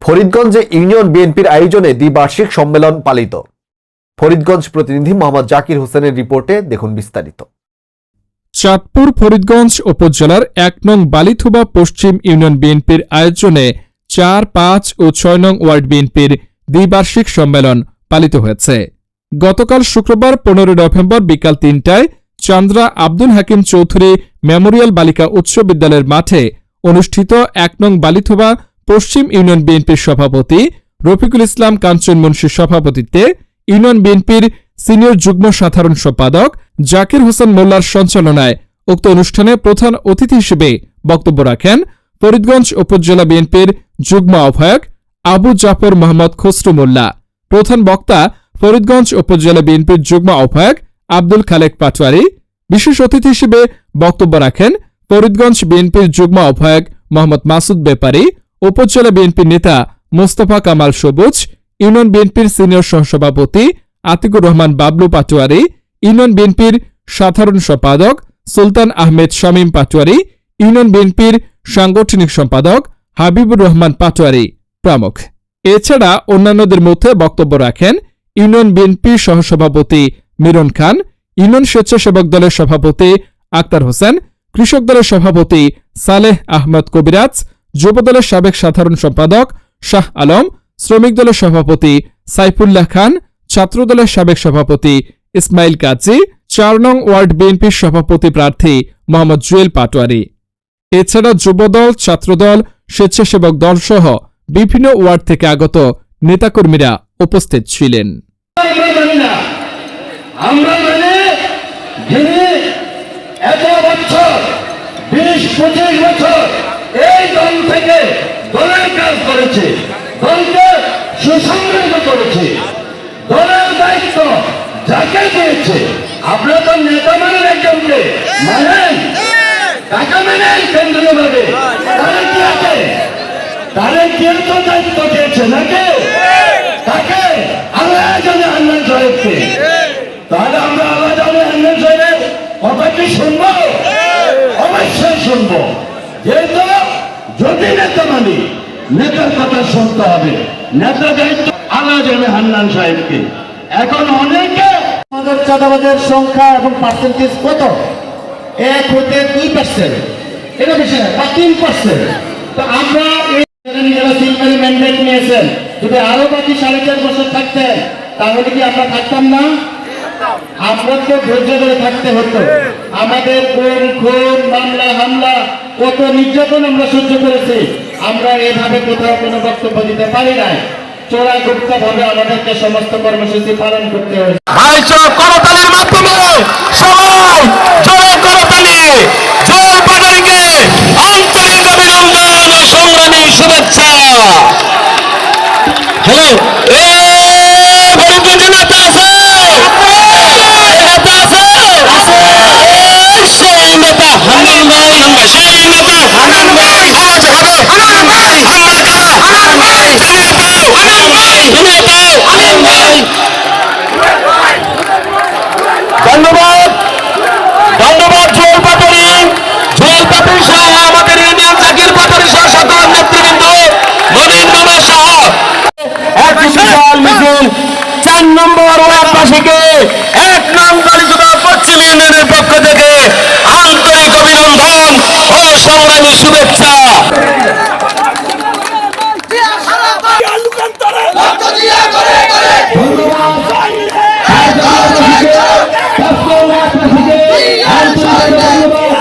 ফরিদগঞ্জে union বিএনপির আয়োজনে দ্বিবার্ষিক সম্মেলন পালিত। ফরিদগঞ্জ প্রতিনিধি মোহাম্মদ জাকির হোসেনের রিপোর্টে দেখুন বিস্তারিত। চাঁদপুর ফরিদগঞ্জ উপজেলার ১ নং বালিথুবা পশ্চিম ইউনিয়ন বিএনপির আয়োজনে ৪, ৫ ও ৬ নং ওয়ার্ড বিএনপির দ্বিবার্ষিক সম্মেলন পালিত হয়েছে। গতকাল শুক্রবার ১৫ নভেম্বর বিকাল ৩টায় চান্দ্রা আব্দুল হাকিম চৌধুরী মেমোরিয়াল বালিকা উচ্চ বিদ্যালয়ের মাঠে অনুষ্ঠিত ১ নং বালিথুবা পশ্চিম ইউনিয়ন বিএনপির সভাপতি রফিকুল ইসলাম কাঞ্চন মুন্সির সভাপতিত্বে ইউনিয়ন বিএনপির সিনিয়র যুগ্ম সাধারণ সম্পাদক জাকির হোসেন মোল্লার সঞ্চালনায় উক্ত অনুষ্ঠানে প্রধান অতিথি হিসেবে বক্তব্য রাখেন ফরিদগঞ্জ উপজেলা বিএনপির যুগ্ম আহ্বায়ক আবু জাফর মোহাম্মদ খসরু মোল্লা। প্রধান বক্তা ফরিদগঞ্জ উপজেলা বিএনপির যুগ্ম আহ্বায়ক আব্দুল খালেক পাটোয়ারি। বিশেষ অতিথি হিসেবে বক্তব্য রাখেন ফরিদগঞ্জ বিএনপির যুগ্ম আহ্বায়ক মোহাম্মদ মাসুদ বেপারী, উপজেলা বিএনপির নেতা মোস্তফা কামাল সবুজ, ইউনিয়ন বিএনপির সিনিয়র সহসভাপতি আতিকুর রহমান বাবলু পাটোয়ারি, ইউনিয়ন বিএনপির সাধারণ সম্পাদক সুলতান আহমেদ শামীম পাটোয়ারি, ইউনিয়ন বিএনপির সাংগঠনিক সম্পাদক হাবিবুর রহমান পাটোয়ারি প্রমুখ। এছাড়া অন্যান্যদের মধ্যে বক্তব্য রাখেন ইউনিয়ন বিএনপির সহসভাপতি মিরন খান, ইউনিয়ন স্বেচ্ছাসেবক দলের সভাপতি আক্তার হোসেন, কৃষক দলের সভাপতি সালেহ আহমদ কবিরাজ, যুবদলের সাবেক সাধারণ সম্পাদক শাহ আলম, শ্রমিক দলের সভাপতি সাইফুল্লাহ খান, ছাত্রদলের সাবেক সভাপতি ইসমাইল কাজী, ৪ নং ওয়ার্ড বিএনপির সভাপতি প্রার্থী মোহাম্মদ জুয়েল পাটোয়ারি। এছাড়া যুবদল, ছাত্রদল, স্বেচ্ছাসেবক দল সহ বিভিন্ন ওয়ার্ড থেকে আগত নেতাকর্মীরা উপস্থিত ছিলেন। এই দল থেকে দলের কাজ করেছে, দলকে সুসংগঠিত করেছে, দলের দায়িত্ব যাকে দিয়েছে। আপনারা তো নেতা মানেন, একজনকে মানেন, টাকা মানেন কেন্দ্রীয় ভাবে, তাহলে কি আছে? তাহলে কেন্দ্র দায়িত্ব দিয়েছে নাকি? তাকে আল্লাহ জানে হান্নান সাহেবকে। তাহলে আমরা আল্লাহ জানে হান্নান সাহেবের কথা কি শুনবো? অবশ্যই শুনবো। যেহেতু যদি নেতা মানি, নেতার কথা শুনতে হবে। নেতা দায়িত্ব আল্লাহ জানে হান্নান সাহেবকে। এখন অনেকে আমাদের চাঁদাবাজের সংখ্যা এবং পার্সেন্টেজ কত? ১ হতে 2%, এটা বেশি না, বা 3%। তো আমরা নিজেরা সিলমারি ম্যান্ডেট নিয়েছেন, যদি আরো বাকি 4.5 বছর থাকতেন তাহলে কি আমরা থাকতাম না? আমরা তো ধৈর্য ধরে থাকতে হতো। আমাদের গুম, খুন, মামলা, হামলা, কত নির্যাতন আমরা সহ্য করেছি। আমরা এভাবে কোথাও কোনো বক্তব্য দিতে পারি নাই। চোরাগুপ্ত ভাবে আমাদেরকে সমস্ত কর্মসূচি পালন করতে হয়েছে। করতালির মাধ্যমে সবাই জয় করতালি, জয় পাটারিকে আন্তরিক অভিনন্দন ও সংগ্রামী শুভেচ্ছা। হ্যালো, ফরিদগঞ্জে নেতা আছে? নেতা আছে? সেই নেতা হান্নান ভাই, সেই নেতা হান্নান ভাই, আওয়াজ হবে হান্নান ভাই, হান্নান কারা, হান্নান ভাই, হান্নান ভাই, হান্নান ভাই। ধন্যবাদ, ধন্যবাদ জুয়েল পাটোয়ারি, জুয়েল পাটোয়ারি সহ আমাদের ইউনিয়ন জাকির পাটোয়ারি সহ সকল নেতৃবৃন্দ, মনির মামা সহ এক বিশাল মিছিল ৪ নম্বর ওয়ার্ডবাসীকে